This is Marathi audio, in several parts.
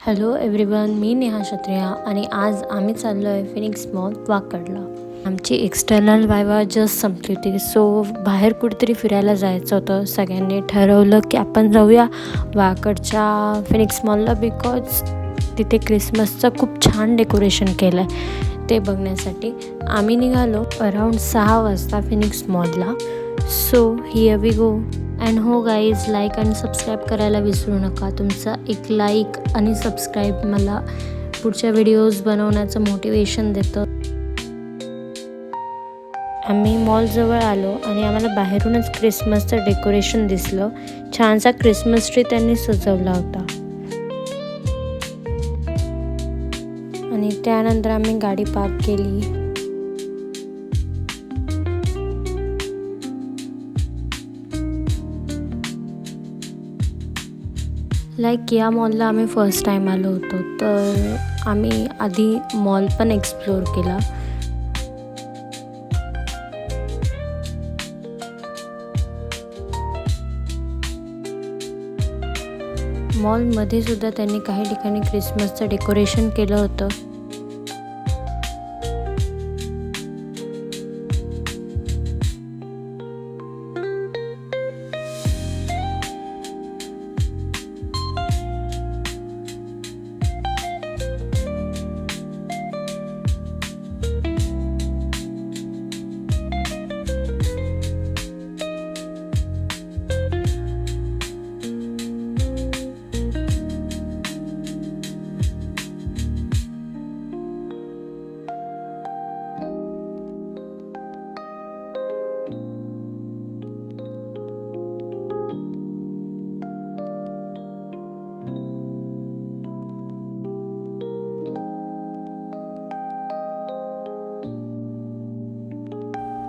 हॅलो एव्हरीवन, मी नेहा क्षत्रिया आणि आज आम्ही चाललो आहे फिनिक्स मॉल वाकडला. आमची एक्सटर्नल वायवा जस्ट संपली होती, सो बाहेर कुठेतरी फिरायला जायचं होतं. सगळ्यांनी ठरवलं की आपण जाऊया वाकडच्या फिनिक्स मॉलला, बिकॉज तिथे क्रिसमसचं खूप छान डेकोरेशन केलं आहे. ते बघण्यासाठी आम्ही निघालो अराऊंड 6 वाजता फिनिक्स मॉलला. So here we go. And हो गाईज, लाईक आणि सबस्क्राईब करायला विसरू नका. तुमचा एक लाईक आणि सबस्क्राईब मला पुढच्या व्हिडिओज बनवण्याचं मोटिवेशन देतं. आम्ही मॉलजवळ आलो आणि आम्हाला बाहेरूनच क्रिसमसचं डेकोरेशन दिसलं. छानसा क्रिसमस ट्री त्यांनी सजवला होता. आणि त्यानंतर आम्ही गाडी पार्क केली. लाईक या मॉलला आम्ही फर्स्ट टाईम आलो होतो, तर आम्ही आधी मॉल पण एक्सप्लोअर केला. मॉलमध्ये सुद्धा त्यांनी काही ठिकाणी क्रिसमसचं डेकोरेशन केलं होतं.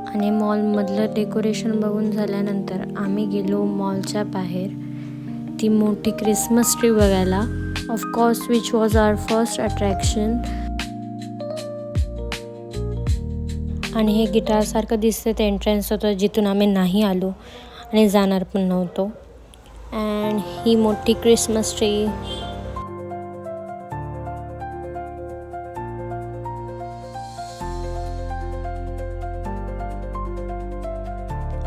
आणि मॉलमधलं डेकोरेशन बघून झाल्यानंतर आम्ही गेलो मॉलच्या बाहेर ती मोठी क्रिसमस ट्री बघायला. Of course which was our first attraction. आणि हे गिटारसारखं दिसतं ते एंट्रन्स होतं, जिथून आम्ही नाही आलो आणि जाणार पण नव्हतो. अँड ही मोठी क्रिसमस ट्री.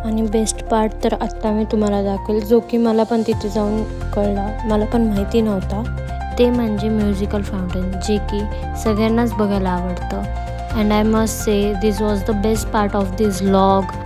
आणि बेस्ट पार्ट तर आत्ता मी तुम्हाला दाखवेल, जो की मला पण तिथे जाऊन कळला, मला पण माहिती नव्हता. ते म्हणजे म्युझिकल फाउंटेन, जे की सगळ्यांनाच बघायला आवडतं. And I must say this was the best part of this vlog.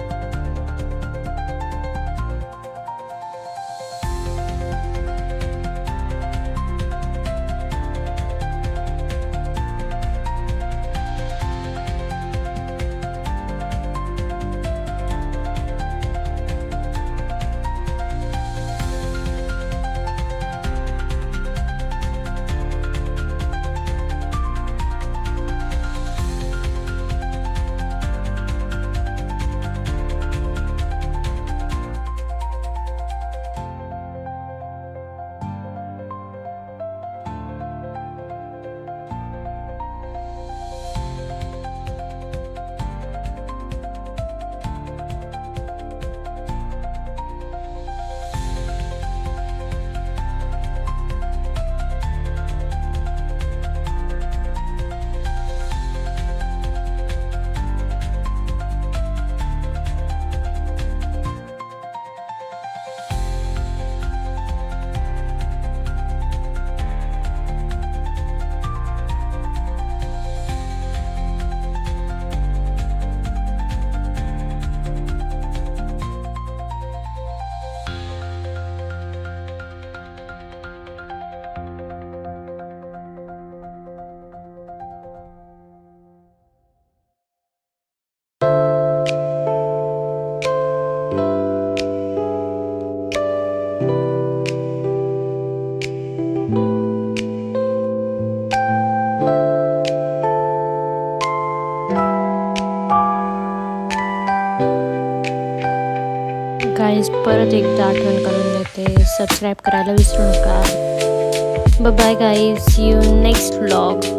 Guys, परत एकदा आठवण करून देते, सबस्क्राईब करायला विसरू नका. Bye bye guys, see you next vlog.